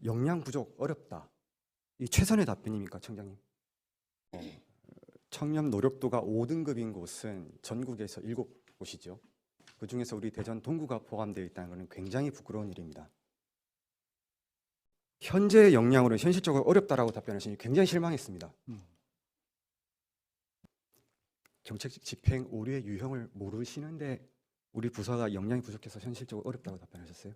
역량 부족 어렵다. 이 최선의 답변입니까, 청장님? 청렴 노력도가 5등급인 곳은 전국에서 7곳이죠. 그중에서 우리 대전 동구가 포함되어 있다는 것은 굉장히 부끄러운 일입니다. 현재 역량으로는 현실적으로 어렵다라고 답변하시니 굉장히 실망했습니다. 정책 집행 오류의 유형을 모르시는데 우리 부서가 역량이 부족해서 현실적으로 어렵다고 답변하셨어요?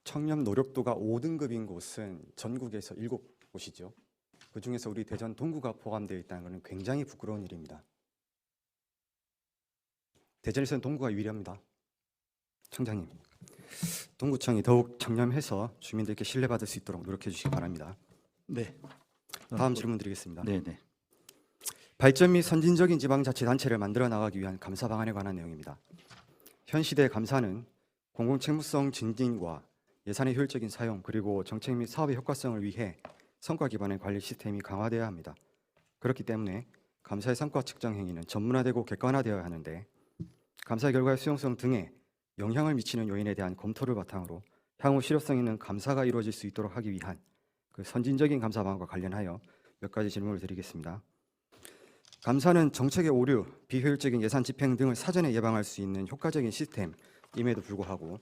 청렴 노력도가 5등급인 곳은 전국에서 7곳이죠. 그중에서 우리 대전 동구가 포함되어 있다는 것은 굉장히 부끄러운 일입니다. 대전에서는 동구가 유리합니다. 청장님, 동구청이 더욱 청렴해서 주민들께 신뢰받을 수 있도록 노력해 주시기 바랍니다. 네. 다음 질문 드리겠습니다. 네. 발전 및 선진적인 지방자치단체를 만들어 나가기 위한 감사 방안에 관한 내용입니다. 현 시대 감사는 공공책무성 증진과 예산의 효율적인 사용 그리고 정책 및 사업의 효과성을 위해 성과 기반의 관리 시스템이 강화되어야 합니다. 그렇기 때문에 감사의 성과 측정 행위는 전문화되고 객관화되어야 하는데 감사 결과의 수용성 등에 영향을 미치는 요인에 대한 검토를 바탕으로 향후 실효성 있는 감사가 이루어질 수 있도록 하기 위한 그 선진적인 감사 방안과 관련하여 몇 가지 질문을 드리겠습니다. 감사는 정책의 오류, 비효율적인 예산 집행 등을 사전에 예방할 수 있는 효과적인 시스템임에도 불구하고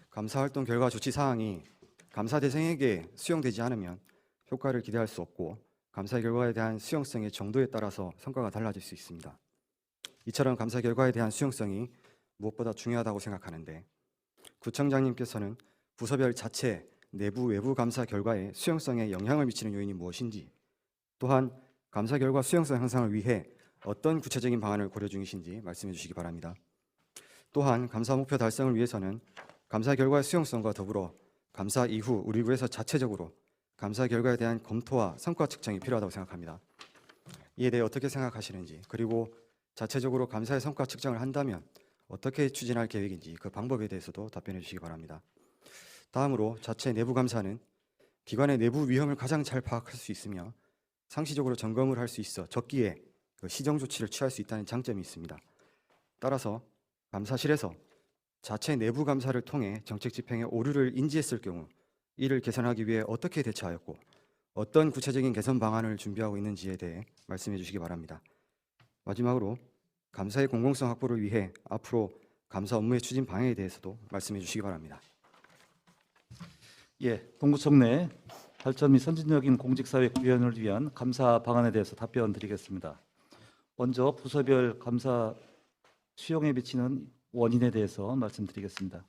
감사활동 결과 조치 사항이 감사 대상에게 수용되지 않으면 효과를 기대할 수 없고 감사 결과에 대한 수용성의 정도에 따라서 성과가 달라질 수 있습니다. 이처럼 감사 결과에 대한 수용성이 무엇보다 중요하다고 생각하는데 구청장님께서는 부서별 자체, 내부, 외부 감사 결과에 수용성에 영향을 미치는 요인이 무엇인지 또한 감사 결과 수용성 향상을 위해 어떤 구체적인 방안을 고려 중이신지 말씀해 주시기 바랍니다. 또한 감사 목표 달성을 위해서는 감사 결과의 수용성과 더불어 감사 이후 우리 구에서 자체적으로 감사 결과에 대한 검토와 성과 측정이 필요하다고 생각합니다. 이에 대해 어떻게 생각하시는지 그리고 자체적으로 감사의 성과 측정을 한다면 어떻게 추진할 계획인지 그 방법에 대해서도 답변해 주시기 바랍니다. 다음으로 자체 내부 감사는 기관의 내부 위험을 가장 잘 파악할 수 있으며 상시적으로 점검을 할 수 있어 적기에 시정 조치를 취할 수 있다는 장점이 있습니다. 따라서 감사실에서 자체 내부 감사를 통해 정책 집행의 오류를 인지했을 경우 이를 개선하기 위해 어떻게 대처하였고 어떤 구체적인 개선 방안을 준비하고 있는지에 대해 말씀해 주시기 바랍니다. 마지막으로 감사의 공공성 확보를 위해 앞으로 감사 업무의 추진 방향에 대해서도 말씀해 주시기 바랍니다. 예, 동구청 내 발전 및 선진적인 공직사회 구현을 위한 감사 방안에 대해서 답변 드리겠습니다. 먼저 부서별 감사 수용에 미치는 원인에 대해서 말씀드리겠습니다.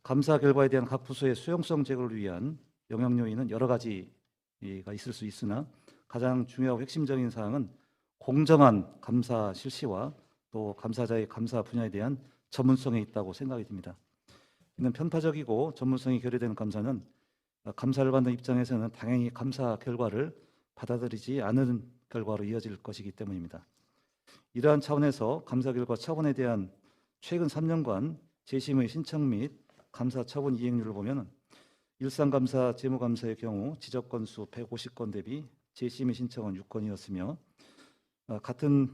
감사 결과에 대한 각 부서의 수용성 제고를 위한 영향 요인은 여러 가지가 있을 수 있으나 가장 중요하고 핵심적인 사항은 공정한 감사 실시와 또 감사자의 감사 분야에 대한 전문성에 있다고 생각이 듭니다. 이는 편파적이고 전문성이 결여되는 감사는 감사를 받는 입장에서는 당연히 감사 결과를 받아들이지 않은 결과로 이어질 것이기 때문입니다. 이러한 차원에서 감사 결과 처분에 대한 최근 3년간 재심의 신청 및 감사 처분 이행률을 보면 일상감사, 재무감사의 경우 지적 건수 150건 대비 재심의 신청은 6건이었으며 같은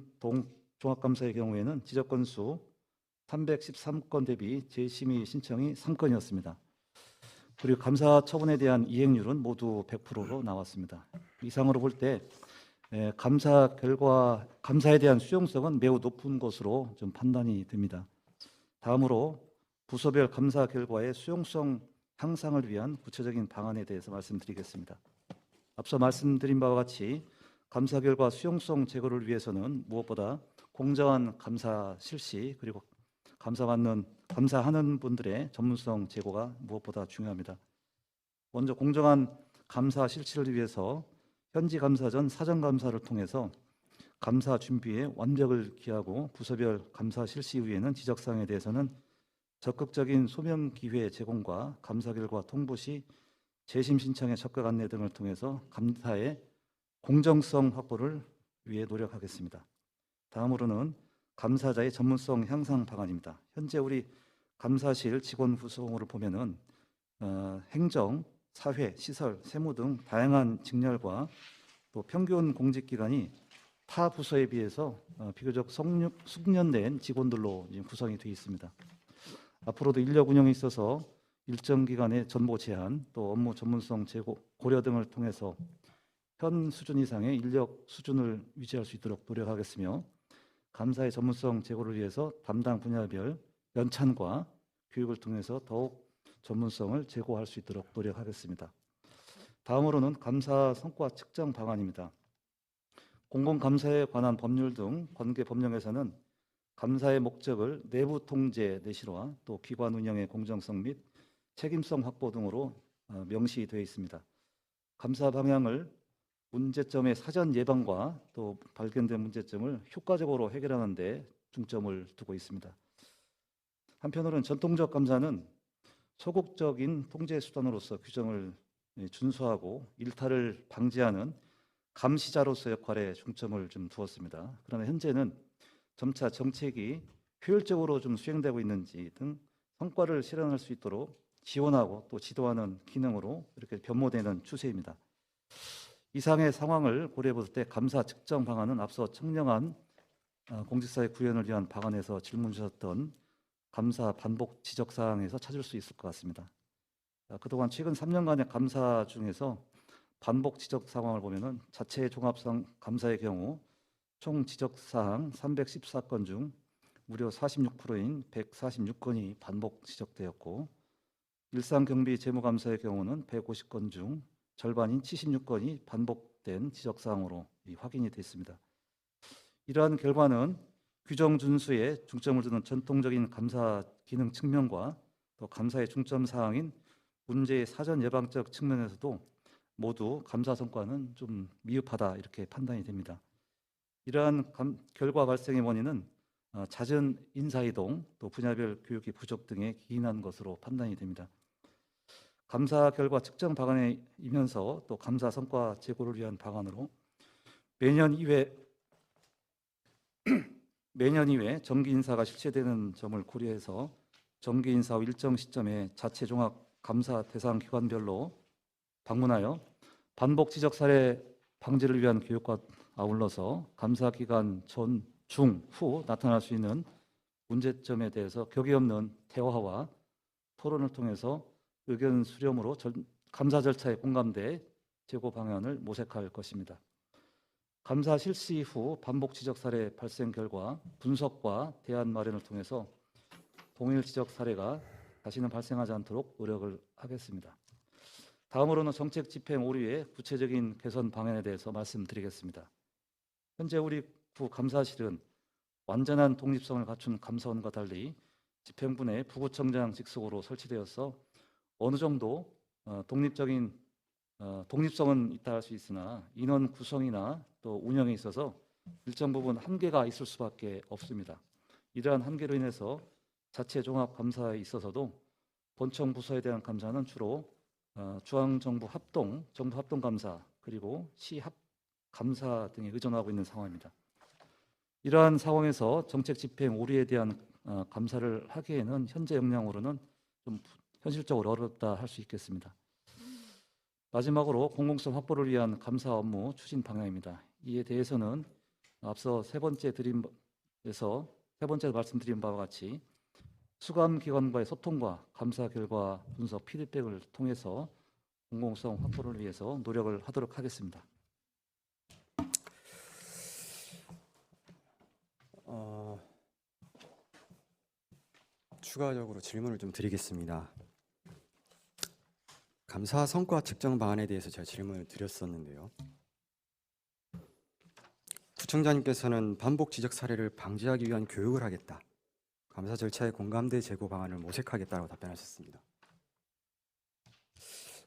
종합감사의 경우에는 지적 건수 313건 대비 재심의 신청이 3건이었습니다. 그리고 감사 처분에 대한 이행률은 모두 100%로 나왔습니다. 이상으로 볼 때 감사 결과, 감사에 대한 수용성은 매우 높은 것으로 좀 판단이 됩니다. 다음으로 부서별 감사 결과의 수용성 향상을 위한 구체적인 방안에 대해서 말씀드리겠습니다. 앞서 말씀드린 바와 같이 감사 결과 수용성 제고를 위해서는 무엇보다 공정한 감사 실시 그리고 감사하는 분들의 전문성 제고가 무엇보다 중요합니다. 먼저 공정한 감사 실시를 위해서 현지 감사 전 사전 감사를 통해서 감사 준비에 완벽을 기하고 부서별 감사 실시 후에는 지적사항에 대해서는 적극적인 소명 기회 제공과 감사 결과 통보 시 재심 신청의 적극 안내 등을 통해서 감사의 공정성 확보를 위해 노력하겠습니다. 다음으로는 감사자의 전문성 향상 방안입니다. 현재 우리 감사실 직원 구성을 보면은 행정, 사회, 시설, 세무 등 다양한 직렬과 또 평균 공직 기간이 타 부서에 비해서 비교적 숙련된 직원들로 구성이 되어 있습니다. 앞으로도 인력 운영에 있어서 일정 기간의 전보 제한, 또 업무 전문성 제고 고려 등을 통해서 현 수준 이상의 인력 수준을 유지할 수 있도록 노력하겠으며, 감사의 전문성 제고를 위해서 담당 분야별 연찬과 교육을 통해서 더욱 전문성을 제고할 수 있도록 노력하겠습니다. 다음으로는 감사 성과 측정 방안입니다. 공공감사에 관한 법률 등 관계 법령에서는 감사의 목적을 내부 통제 내실화, 또 기관 운영의 공정성 및 책임성 확보 등으로 명시되어 있습니다. 감사 방향을 문제점의 사전 예방과 또 발견된 문제점을 효과적으로 해결하는 데 중점을 두고 있습니다. 한편으로는 전통적 감사는 소극적인 통제 수단으로서 규정을 준수하고 일탈을 방지하는 감시자로서 역할에 중점을 좀 두었습니다. 그러나 현재는 점차 정책이 효율적으로 좀 수행되고 있는지 등 성과를 실현할 수 있도록 지원하고 또 지도하는 기능으로 이렇게 변모되는 추세입니다. 이상의 상황을 고려해 볼 때 감사 측정 방안은 앞서 청렴한 공직사회 구현을 위한 방안에서 질문 주셨던 감사 반복 지적 사항에서 찾을 수 있을 것 같습니다. 그동안 최근 3년간의 감사 중에서 반복 지적 사항을 보면은 자체 종합상 감사의 경우 총 지적 사항 314건 중 무려 46%인 146건이 반복 지적되었고, 일상 경비 재무 감사의 경우는 150건 중 절반인 76건이 반복된 지적 사항으로 확인이 됐습니다. 이러한 결과는 규정 준수에 중점을 두는 전통적인 감사 기능 측면과 또 감사의 중점 사항인 문제의 사전 예방적 측면에서도 모두 감사 성과는 좀 미흡하다 이렇게 판단이 됩니다. 이러한 결과 발생의 원인은 잦은 인사이동, 또 분야별 교육의 부족 등에 기인한 것으로 판단이 됩니다. 감사 결과 측정 방안이면서 또 감사 성과 제고를 위한 방안으로 매년 이외 정기 인사가 실시되는 점을 고려해서 정기 인사 후 일정 시점에 자체 종합 감사 대상 기관별로 방문하여 반복 지적 사례 방지를 위한 교육과 아울러서 감사 기간 전, 중, 후 나타날 수 있는 문제점에 대해서 격의 없는 대화와 토론을 통해서 의견 수렴으로 감사 절차에 공감대 제고 방안을 모색할 것입니다. 감사 실시 후 반복 지적 사례 발생 결과 분석과 대안 마련을 통해서 동일 지적 사례가 다시는 발생하지 않도록 노력을 하겠습니다. 다음으로는 정책 집행 오류의 구체적인 개선 방안에 대해서 말씀드리겠습니다. 현재 우리 부 감사실은 완전한 독립성을 갖춘 감사원과 달리 집행부내 부구청장 직속으로 설치되어서 어느 정도 독립성은 있다 할 수 있으나 인원 구성이나 또 운영에 있어서 일정 부분 한계가 있을 수밖에 없습니다. 이러한 한계로 인해서 자체 종합 감사에 있어서도 본청 부서에 대한 감사는 주로 중앙정부 정부 합동 감사 그리고 시합 감사 등에 의존하고 있는 상황입니다. 이러한 상황에서 정책 집행 오류에 대한 감사를 하기에는 현재 역량으로는 좀 현실적으로 어렵다 할 수 있겠습니다. 마지막으로 공공성 확보를 위한 감사 업무 추진 방향입니다. 이에 대해서는 앞서 세 번째 말씀드린 바와 같이 수감 기관과의 소통과 감사 결과 분석 피드백을 통해서 공공성 확보를 위해서 노력을 하도록 하겠습니다. 추가적으로 질문을 좀 드리겠습니다. 감사 성과 측정 방안에 대해서 제가 질문을 드렸었는데요. 부청장님께서는 반복 지적 사례를 방지하기 위한 교육을 하겠다, 감사 절차의 공감대 제고 방안을 모색하겠다고 답변하셨습니다.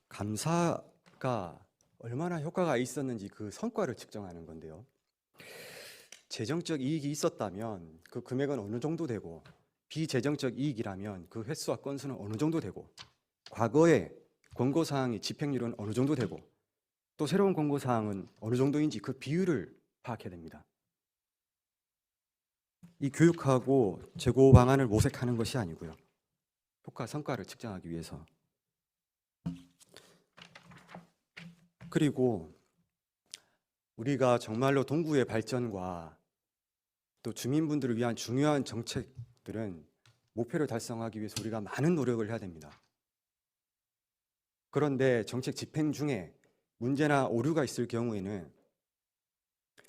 감사가 얼마나 효과가 있었는지 그 성과를 측정하는 건데요. 재정적 이익이 있었다면 그 금액은 어느 정도 되고, 비재정적 이익이라면 그 횟수와 건수는 어느 정도 되고, 과거에 권고사항의 집행률은 어느 정도 되고, 또 새로운 권고사항은 어느 정도인지 그 비율을 파악해야 됩니다. 이 교육하고 제고 방안을 모색하는 것이 아니고요, 효과 성과를 측정하기 위해서. 그리고 우리가 정말로 동구의 발전과 또 주민분들을 위한 중요한 정책들은 목표를 달성하기 위해서 우리가 많은 노력을 해야 됩니다. 그런데 정책 집행 중에 문제나 오류가 있을 경우에는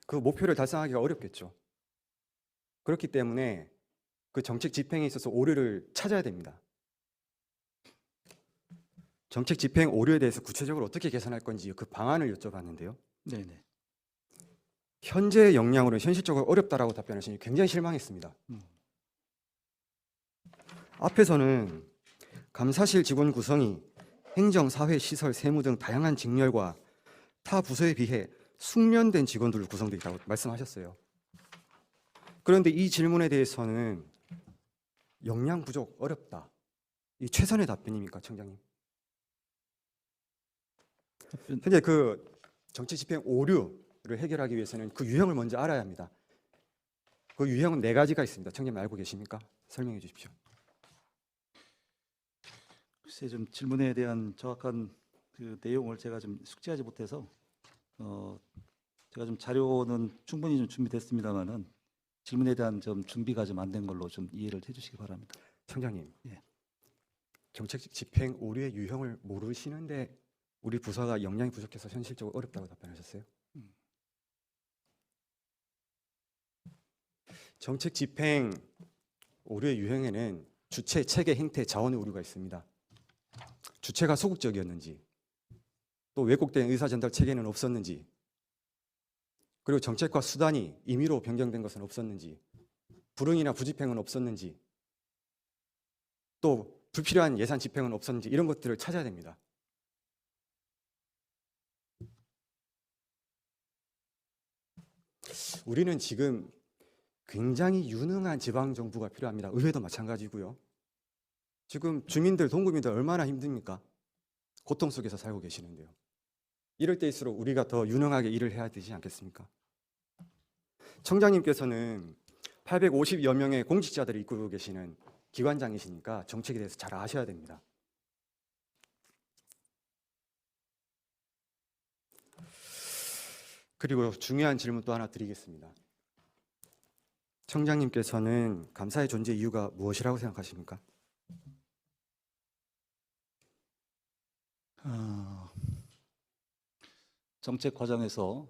그 목표를 달성하기가 어렵겠죠. 그렇기 때문에 그 정책 집행에 있어서 오류를 찾아야 됩니다. 정책 집행 오류에 대해서 구체적으로 어떻게 개선할 건지 그 방안을 여쭤봤는데요. 네네. 현재 역량으로는 현실적으로 어렵다라고 답변하시니 굉장히 실망했습니다. 앞에서는 감사실 직원 구성이 행정, 사회, 시설, 세무 등 다양한 직렬과 타 부서에 비해 숙련된 직원들로 구성되어 있다고 말씀하셨어요. 그런데 이 질문에 대해서는 역량 부족, 어렵다. 이 최선의 답변입니까, 청장님? 현재 그 정책 집행 오류를 해결하기 위해서는 그 유형을 먼저 알아야 합니다. 그 유형은 4가지가 있습니다. 청장님 알고 계십니까? 설명해 주십시오. 글쎄 좀 질문에 대한 정확한 그 내용을 제가 좀 숙지하지 못해서 제가 좀 자료는 충분히 좀 준비됐습니다만은 질문에 대한 좀 준비가 좀 안 된 걸로 좀 이해를 해주시기 바랍니다. 청장님, 예. 정책 집행 오류의 유형을 모르시는데 우리 부서가 역량이 부족해서 현실적으로 어렵다고 답변하셨어요. 정책 집행 오류의 유형에는 주체, 체계, 행태, 자원의 오류가 있습니다. 주체가 소극적이었는지, 또 왜곡된 의사전달 체계는 없었는지, 그리고 정책과 수단이 임의로 변경된 것은 없었는지, 불응이나 부집행은 없었는지, 또 불필요한 예산 집행은 없었는지 이런 것들을 찾아야 됩니다. 우리는 지금 굉장히 유능한 지방정부가 필요합니다. 의회도 마찬가지고요. 지금 주민들, 동구민들 얼마나 힘듭니까? 고통 속에서 살고 계시는데요. 이럴 때일수록 우리가 더 유능하게 일을 해야 되지 않겠습니까? 청장님께서는 850여 명의 공직자들을 이끌고 계시는 기관장이시니까 정책에 대해서 잘 아셔야 됩니다. 그리고 중요한 질문 또 하나 드리겠습니다. 청장님께서는 감사의 존재 이유가 무엇이라고 생각하십니까? 정책 과정에서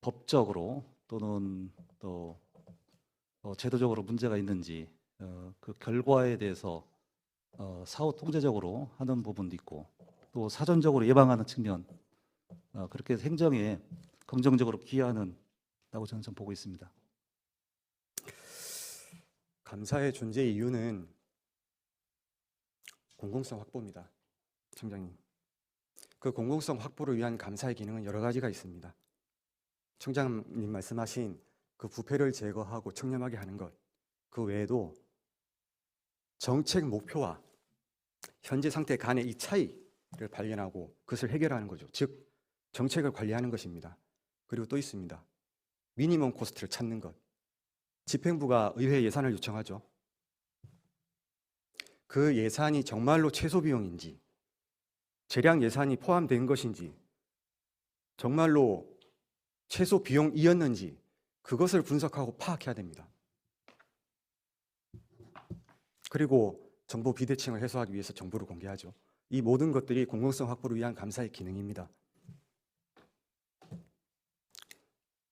법적으로 또는 또 제도적으로 문제가 있는지 그 결과에 대해서 사후 통제적으로 하는 부분도 있고 또 사전적으로 예방하는 측면 그렇게 해서 행정에 긍정적으로 기여하는다고 저는 좀 보고 있습니다. 감사의 존재 이유는 공공성 확보입니다. 청장님. 그 공공성 확보를 위한 감사의 기능은 여러 가지가 있습니다. 청장님 말씀하신 그 부패를 제거하고 청렴하게 하는 것, 그 외에도 정책 목표와 현재 상태 간의 이 차이를 발견하고 그것을 해결하는 거죠. 즉 정책을 관리하는 것입니다. 그리고 또 있습니다. 미니멈 코스트를 찾는 것. 집행부가 의회 예산을 요청하죠. 그 예산이 정말로 최소 비용인지, 재량 예산이 포함된 것인지, 정말로 최소 비용이었는지 그것을 분석하고 파악해야 됩니다. 그리고 정보 비대칭을 해소하기 위해서 정보를 공개하죠. 이 모든 것들이 공공성 확보를 위한 감사의 기능입니다.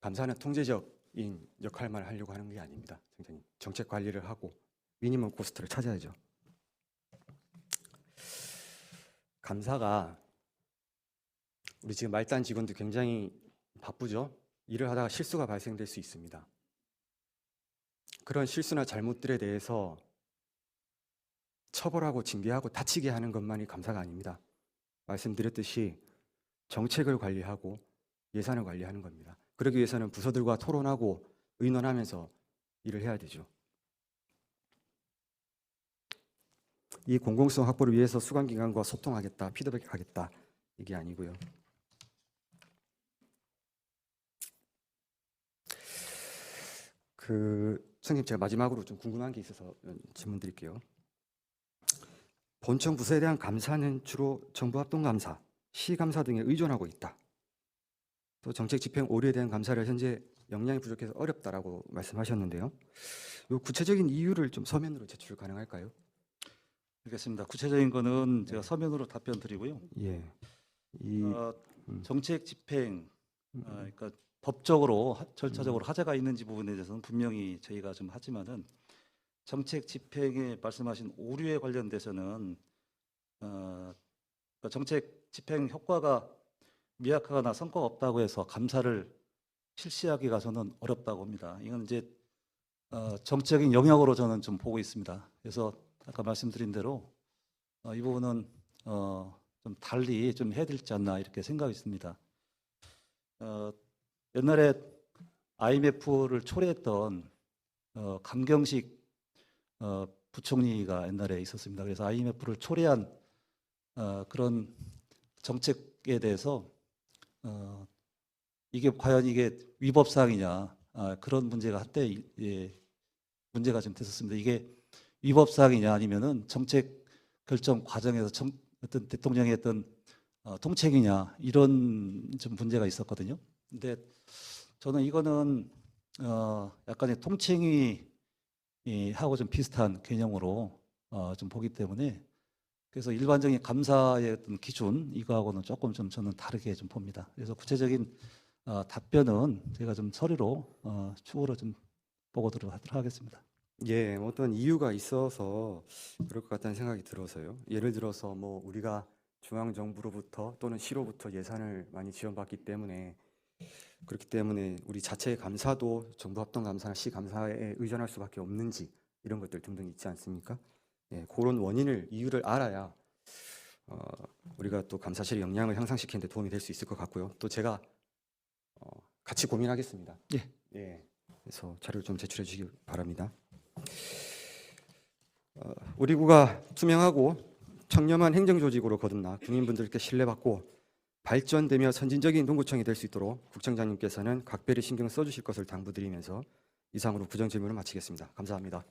감사는 통제적인 역할만 하려고 하는 게 아닙니다. 정책 관리를 하고 미니멈 코스트를 찾아야죠. 감사가 우리 지금 말단 직원들 굉장히 바쁘죠. 일을 하다가 실수가 발생될 수 있습니다. 그런 실수나 잘못들에 대해서 처벌하고 징계하고 다치게 하는 것만이 감사가 아닙니다. 말씀드렸듯이 정책을 관리하고 예산을 관리하는 겁니다. 그러기 위해서는 부서들과 토론하고 의논하면서 일을 해야 되죠. 이 공공성 확보를 위해서 수관기관과 소통하겠다, 피드백하겠다 이게 아니고요. 선생님 제가 마지막으로 좀 궁금한 게 있어서 질문 드릴게요. 본청 부서에 대한 감사는 주로 정부합동감사, 시감사 등에 의존하고 있다. 또 정책 집행 오류에 대한 감사를 현재 역량이 부족해서 어렵다라고 말씀하셨는데요. 요 구체적인 이유를 좀 서면으로 제출 가능할까요? 알겠습니다. 구체적인 거는 제가 네. 서면으로 답변 드리고요. 예. 이 어, 음. 정책 집행, 음. 그러니까 법적으로 절차적으로 하자가 있는지 부분에 대해서는 분명히 저희가 좀 하지만은 정책 집행에 말씀하신 오류에 관련돼서는 그러니까 정책 집행 효과가 미약하거나 성과가 없다고 해서 감사를 실시하기가 저는 어렵다고 봅니다. 이건 이제 정치적인 영역으로 저는 좀 보고 있습니다. 그래서 아까 말씀드린 대로 이 부분은 좀 달리 좀 해야 되지 않나 이렇게 생각이 있습니다. 옛날에 IMF를 초래했던 강경식 부총리가 옛날에 있었습니다. 그래서 IMF를 초래한 그런 정책에 대해서 이게 과연 이게 위법 사항이냐 그런 문제가 한때 문제가 좀 됐었습니다. 이게 위법 사항이냐 아니면은 정책 결정 과정에서 어떤 대통령의 어떤 통책이냐 이런 좀 문제가 있었거든요. 근데 저는 이거는 약간의 통칭이 하고 좀 비슷한 개념으로 좀 보기 때문에 그래서 일반적인 감사의 어떤 기준 이거하고는 조금 좀 저는 다르게 좀 봅니다. 그래서 구체적인 답변은 제가 좀 서류로 추후로 좀 보고드리도록 하겠습니다. 예, 어떤 이유가 있어서 그럴 것 같다는 생각이 들어서요. 예를 들어서 뭐 우리가 중앙 정부로부터 또는 시로부터 예산을 많이 지원받기 때문에 그렇기 때문에 우리 자체의 감사도 정부 합동 감사나 시 감사에 의존할 수밖에 없는지 이런 것들 등등 있지 않습니까? 예, 그런 원인을 이유를 알아야 우리가 또 감사실의 역량을 향상시키는 데 도움이 될 수 있을 것 같고요. 또 제가 같이 고민하겠습니다. 예. 예. 그래서 자료를 좀 제출해 주시기 바랍니다. 우리 구가 투명하고 청렴한 행정조직으로 거듭나 국민분들께 신뢰받고 발전되며 선진적인 동구청이 될 수 있도록 국청장님께서는 각별히 신경 써주실 것을 당부드리면서 이상으로 구정 질문을 마치겠습니다. 감사합니다.